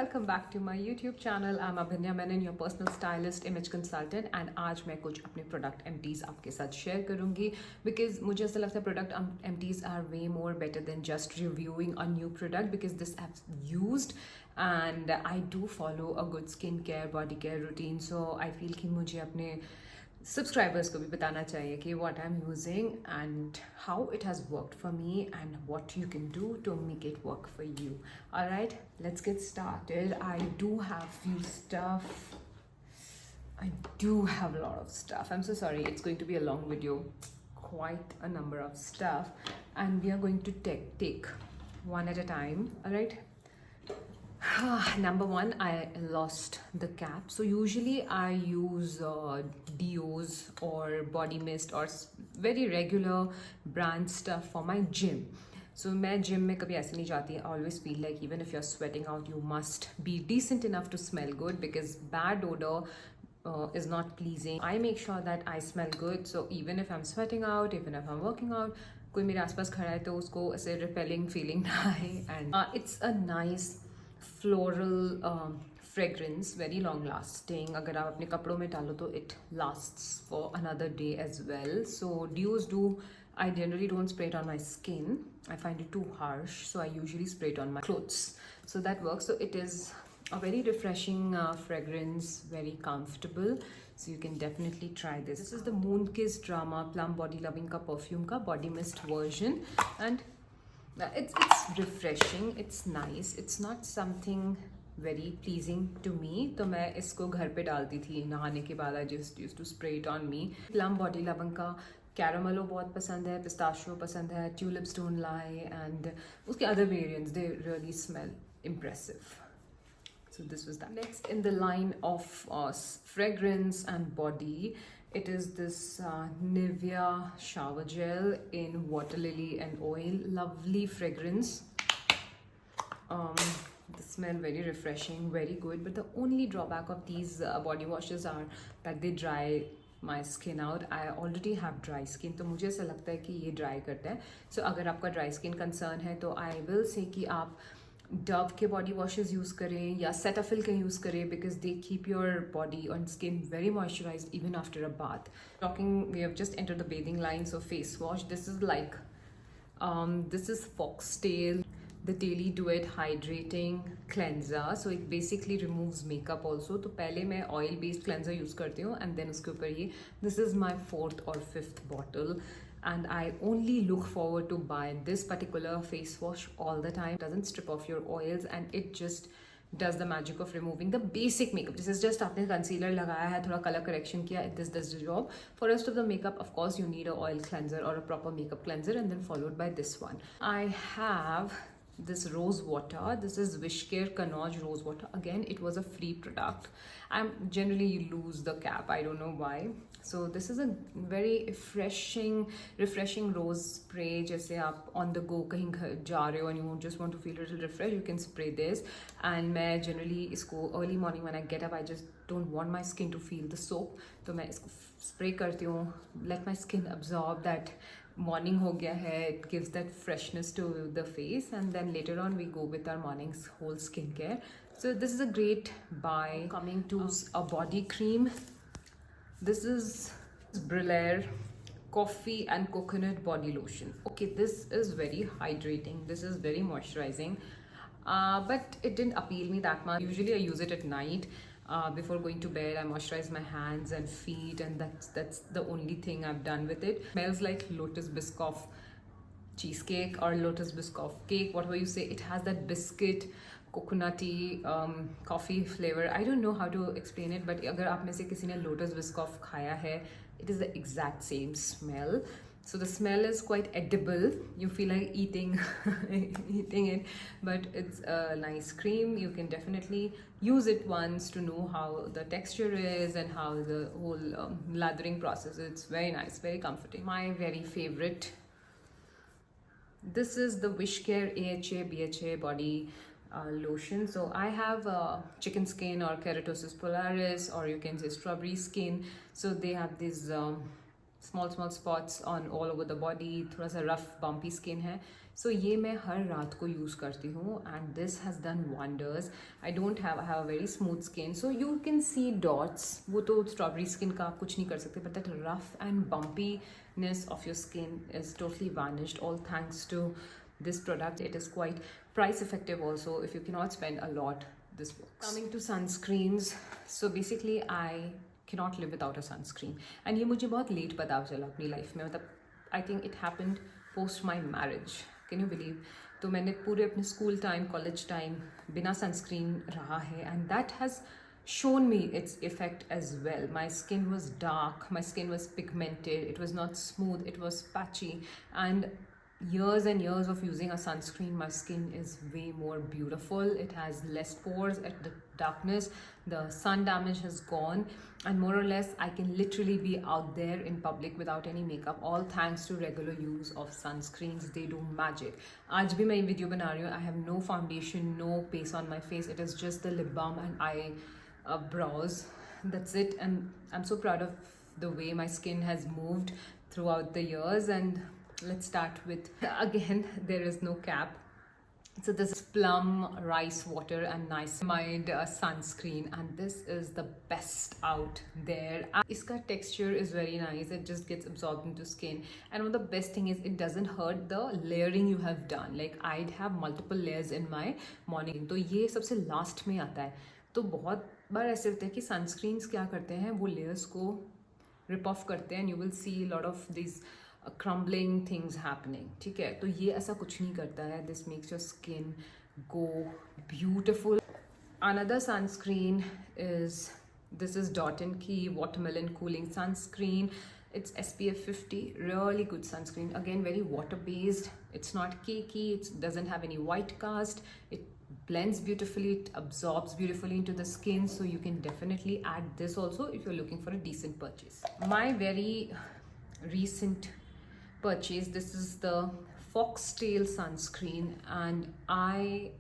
welcome back to my YouTube channel. I'm Abhinya Menon, your personal stylist, image consultant, and आज मैं कुछ अपने product empties आपके साथ share करूँगी because मुझे ऐसा लगता है product empties are way more better than just reviewing a new product because this I've used and I do follow a good skincare body care routine, so I feel कि मुझे अपने subscribers को भी बताना चाहिए कि what I'm using and how it has worked for me and what you can do to make it work for you. Alright, let's get started. I do have few stuff. I do have a lot of stuff. I'm so sorry, it's going to be a long video. Quite a number of stuff and we are going to take one at a time. Alright. Number one, I lost the cap. So usually I use deos or body mist or very regular brand stuff for my gym. So मैं gym में कभी ऐसे नहीं जाती. I always feel like even if you're sweating out, you must be decent enough to smell good because bad odor is not pleasing. I make sure that I smell good. So even if I'm sweating out, even if I'm working out, कोई मेरे आसपास खड़ा है तो उसको ऐसे repelling feeling ना आए. And it's a nice floral fragrance, very long lasting. अगर आप अपने कपड़ों में डालो तो it lasts for another day as well. So deos I generally don't spray it on my skin. I find it too harsh, so I usually spray it on my clothes. So that works. So it is a very refreshing fragrance, very comfortable. So you can definitely try this. This is the Moon Kiss Drama Plum Body Loving ka perfume ka body mist version, and it's refreshing, it's nice, it's not something very pleasing to me. तो मैं इसको घर पे डालती थी नहाने के बाद. I just used to spray it on me. Plum Body Loving का कैरामेलो बहुत पसंद है, पिस्ताशियो पसंद है, tulips don't lie, and उसके other variants they really smell impressive. So this was that. Next in the line of fragrance and body, it is this Nivea shower gel in water lily and oil. Lovely fragrance. The smell very refreshing, very good. But the only drawback of these body washes are that they dry my skin out. I already have dry skin, तो मुझे ऐसा लगता है कि ये dry करता है. So अगर आपका dry skin concern है तो I will say कि आप Dove के body washes use करें या Cetaphil के use करें because they keep your body and skin very moisturized even after a bath. We have just entered the bathing line, so face wash. This is like, this is Foxtail, the Daily Duet Hydrating Cleanser. So it basically removes makeup also. तो पहले मैं oil based cleanser use करती हूँ and then उसके ऊपर ये. This is my 4th or 5th bottle. And I only look forward to buy this particular face wash all the time. It doesn't strip off your oils and it just does the magic of removing the basic makeup. This is just आपने concealer लगाया है, थोड़ा color correction किया, this does the job. For rest of the makeup, of course, you need a oil cleanser or a proper makeup cleanser, and then followed by this one. I have this rose water. This is Wishcare Kanauj rose water. Again, it was a free product. Generally you lose the cap, I don't know why. So this is a very refreshing rose spray. जैसे आप on the go कहीं जा रहे हो and you just want to feel a little refreshed, you can spray this. And मैं generally इसको early morning when I get up, I just don't want my skin to feel the soap, तो मैं इसको spray करती हूँ, let my skin absorb that morning हो गया है. It gives that freshness to the face, and then later on we go with our morning's whole skincare. So this is a great buy. Coming to a body cream, this is Brulaire Coffee and Coconut Body Lotion. Okay, this is very hydrating, this is very moisturizing, but it didn't appeal me that much. Usually I use it at night. Before going to bed, I moisturize my hands and feet, and that's the only thing I've done with it. Smells like Lotus Biscoff cheesecake or Lotus Biscoff cake, whatever you say. It has that biscuit, coconutty, coffee flavor. I don't know how to explain it, but अगर आप में से किसी ने Lotus Biscoff खाया है, it is the exact same smell. So the smell is quite edible. You feel like eating it, but it's a nice cream. You can definitely use it once to know how the texture is and how the whole lathering process. It's very nice, very comforting. My very favorite. This is the Wishcare AHA BHA body lotion. So I have chicken skin or keratosis pilaris, or you can say strawberry skin. So they have these small spots on all over the body. थोड़ा सा rough bumpy skin है. सो ये मैं हर रात को use करती हूँ and this has done wonders. I have a very smooth skin, so you can see dots. वो तो स्ट्रॉबेरी स्किन का आप कुछ नहीं कर सकते, but that rough and bumpiness of your skin is totally vanished, all thanks to this product. It is quite price effective also. If you cannot spend a lot, this works. Coming to sunscreens, so basically I cannot live without a sunscreen. And ये मुझे बहुत late पता चला अपनी life में, मतलब I think it happened post my marriage. Can you believe? तो मैंने पूरे अपने school time, college time बिना sunscreen रहा है, and that has shown me its effect as well. My skin was dark, my skin was pigmented, it was not smooth, it was patchy, and years and years of using a sunscreen, my skin is way more beautiful. It has less pores at the darkness, the sun damage has gone, and more or less I can literally be out there in public without any makeup, all thanks to regular use of sunscreens. They do magic. आज भी मैं ये video बना रही हूँ. I have no foundation, no base on my face. It is just the lip balm and eye brows. That's it. And I'm so proud of the way my skin has moved throughout the years. And let's start with, again, there is no cap. So this is plum rice water and niacinamide sunscreen, and this is the best out there. Iska texture is very nice. It just gets absorbed into skin, and one of the best thing is it doesn't hurt the layering you have done. Like I'd have multiple layers in my morning, तो ये सबसे last में आता है. तो बहुत बार ऐसे होता है कि sunscreens क्या करते हैं, वो layers को rip off करते हैं, and you will see a lot of these crumbling things happening. ठीक है, तो ये ऐसा कुछ नहीं करता है. This makes your skin go beautiful. Another sunscreen is, this is Dot & Key Watermelon Cooling Sunscreen. It's SPF 50, really good sunscreen. Again, very water based. It's not cakey, it doesn't have any white cast. It blends beautifully, it absorbs beautifully into the skin, so you can definitely add this also if you're looking for a decent purchase. My very recent purchase, this is the Foxtail sunscreen, and I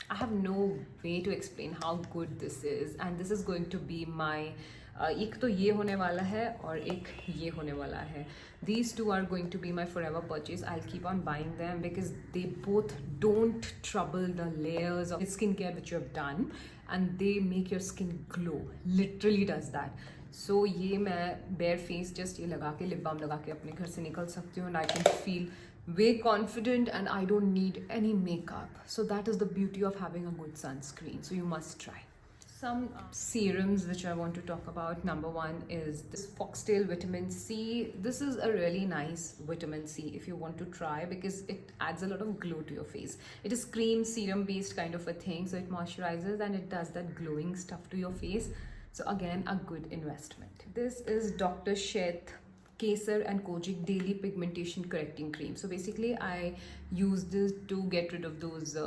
have no way to explain how good this is. And this is going to be my एक तो ये होने वाला है और एक ये होने वाला है. These two are going to be my forever purchase. I'll keep on buying them because they both don't trouble the layers of skincare which you have done, and they make your skin glow. Literally does that. So ये मैं bare face just ये लगा के, lip balm लगा के अपने घर से निकल सकती हूँ, and I can feel way confident, and I don't need any makeup. So that is the beauty of having a good sunscreen. So you must try. Some serums which I want to talk about. Number one is this Foxtail Vitamin C. This is a really nice vitamin C if you want to try, because it adds a lot of glow to your face. It is cream serum based kind of a thing, so it moisturizes and it does that glowing stuff to your face. So again, a good investment. This is Dr. Sheth Kesar and Kojic Daily Pigmentation Correcting Cream. So basically I use this to get rid of those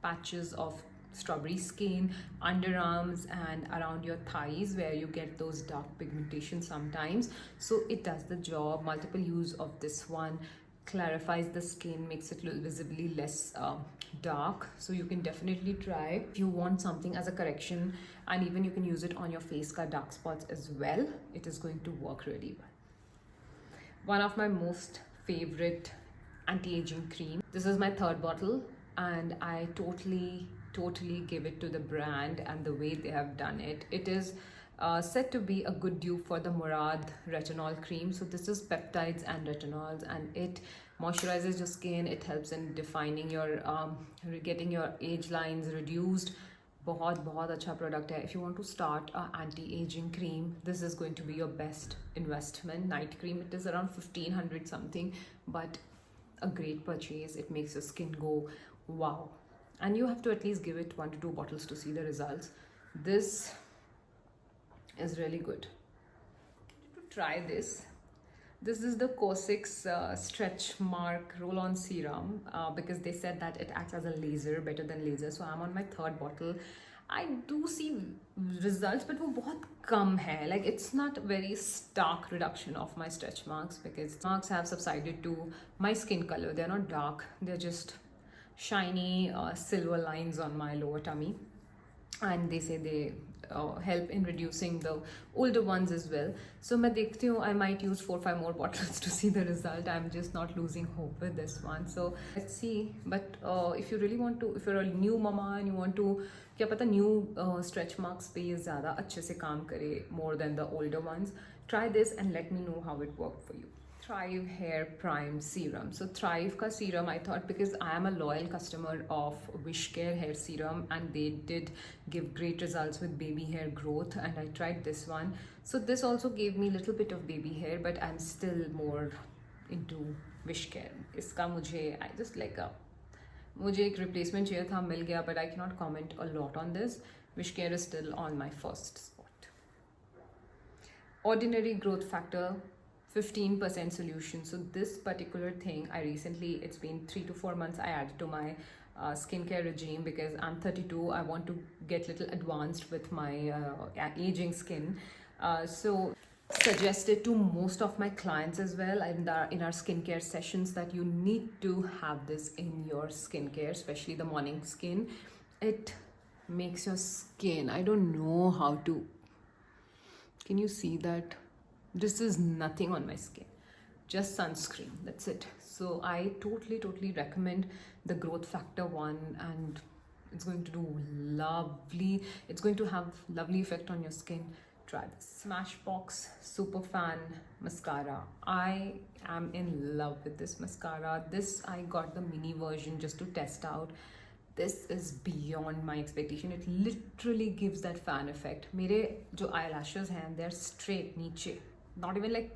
patches of strawberry skin, underarms and around your thighs where you get those dark pigmentation sometimes. So it does the job. Multiple use of this one clarifies the skin, makes it visibly less dark. So you can definitely try if you want something as a correction, and even you can use it on your face ka dark spots as well. It is going to work really well. One of my most favorite anti-aging cream. This is my third bottle, and I totally give it to the brand and the way they have done it. It is said to be a good dupe for the Murad retinol cream. So this is peptides and retinols, and it moisturizes your skin. It helps in defining your getting your age lines reduced. बहुत अच्छा product है. If you want to start a anti-aging cream, this is going to be your best investment. Night cream, it is around 1500 something, but a great purchase. It makes your skin go wow. And you have to at least give it 1 to 2 bottles to see the results. This is really good. To try this, this is the Cosrx Stretch Mark Roll-On Serum, because they said that it acts as a laser, better than laser. So I'm on my third bottle. I do see results, but वो बहुत कम है. Like it's not very stark reduction of my stretch marks, because marks have subsided to my skin color. They're not dark. They're just shiny silver lines on my lower tummy. and they say they help in reducing the older ones as well. So मैं देखती हूँ, I might use 4-5 more bottles to see the result. I'm just not losing hope with this one. So let's see. But if you really want to, if you're a new mama and you want to, क्या पता new stretch marks पे ये ज़्यादा अच्छे से काम करे more than the older ones. Try this and let me know how it worked for you. Thrive Hair Prime Serum. So Thrive ka serum, I thought, because I am a loyal customer of Wishcare hair serum and they did give great results with baby hair growth, and I tried this one. So this also gave me a little bit of baby hair, but I'm still more into Wishcare. Iska mujhe, I just like a, मुझे एक replacement चाहिए था, मिल गया, but I cannot comment a lot on this. Wishcare is still on my first spot. Ordinary Growth Factor 15% solution. So this particular thing, I recently, it's been 3 to 4 months, I added to my skincare regime because I'm 32. I want to get little advanced with my aging skin. So suggested to most of my clients as well in our skincare sessions that you need to have this in your skincare, especially the morning skin. It makes your skin, I don't know how to, can you see that? This is nothing on my skin, just sunscreen, that's it. So I totally recommend the Growth Factor one, and it's going to do lovely, it's going to have lovely effect on your skin. Try this. Smashbox Superfan Mascara. I am in love with this mascara. This, I got the mini version just to test out. This is beyond my expectation. It literally gives that fan effect. मेरे जो eyelashes हैं, they're straight नीचे, not even like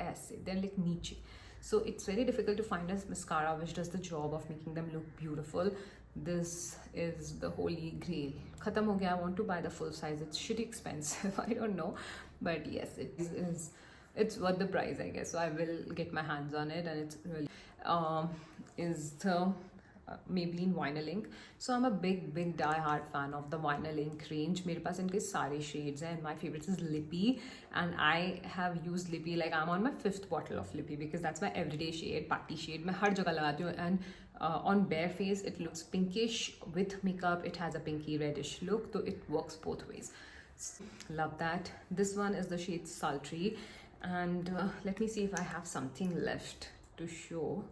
ऐसे, they're like नीचे. So it's very difficult to find a mascara which does the job of making them look beautiful. This is the holy grail. Khatam ho gaya. I want to buy the full size. It's shitty expensive. I don't know, but yes, it is. It's worth the price, I guess. So I will get my hands on it, and it's really is the Maybelline Vinyl Ink. So I'm a big die-hard fan of the Vinyl Ink range. मेरे पास इनके सारे shades हैं, and my favorite is Lippy, and I have used Lippy, like I'm on my 5th bottle of Lippy because that's my everyday shade, party shade. मैं हर जगह लगाती हूँ, and on bare face it looks pinkish. With makeup it has a pinky reddish look, so it works both ways. Love that. This one is the shade Sultry, and let me see if I have something left to show.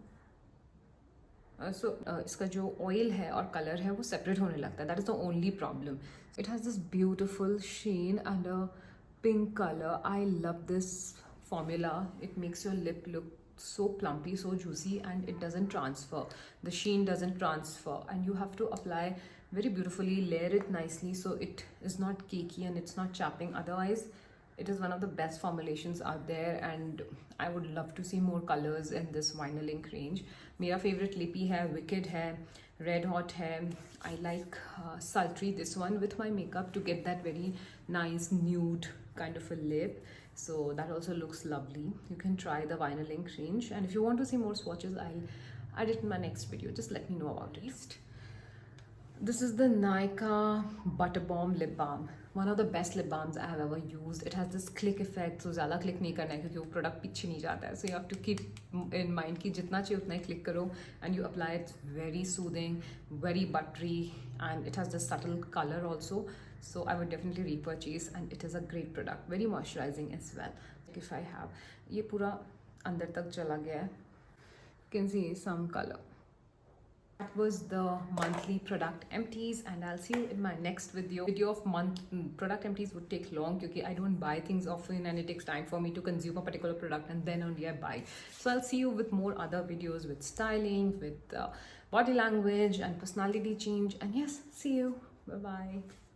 So इसका जो oil है और color है वो separate होने लगता है. That is the only problem. It has this beautiful sheen and a pink color. I love this formula. It makes your lip look so plumpy, so juicy, and it doesn't transfer. The sheen doesn't transfer, and you have to apply very beautifully, layer it nicely so it is not cakey and it's not chapping. Otherwise, it is one of the best formulations out there, and I would love to see more colors in this Vinyl Ink range. मेरा favorite Lippy है, Wicked है, Red Hot है. I like Sultry, this one, with my makeup to get that very nice nude kind of a lip. So that also looks lovely. You can try the Vinyl Ink range, and if you want to see more swatches, I'll add it in my next video. Just let me know about it. This is the Nykaa Butter Bomb Lip Balm. One of the best lip balms I have ever used. It has this click effect, so ज़्यादा click नहीं करना है क्योंकि वो product पीछे नहीं जाता है. So you have to keep in mind कि जितना चाहिए उतना ही click करो, and you apply it. Very soothing, very buttery, and it has this subtle color also. So I would definitely repurchase, and it is a great product. Very moisturizing as well. If I have, ये पूरा अंदर तक चला गया है. You can see some color. That was the monthly product empties, and I'll see you in my next video. Video of month product empties would take long because I don't buy things often, and it takes time for me to consume a particular product and then only I buy. So I'll see you with more other videos with styling, with body language and personality change. And yes, see you. Bye bye.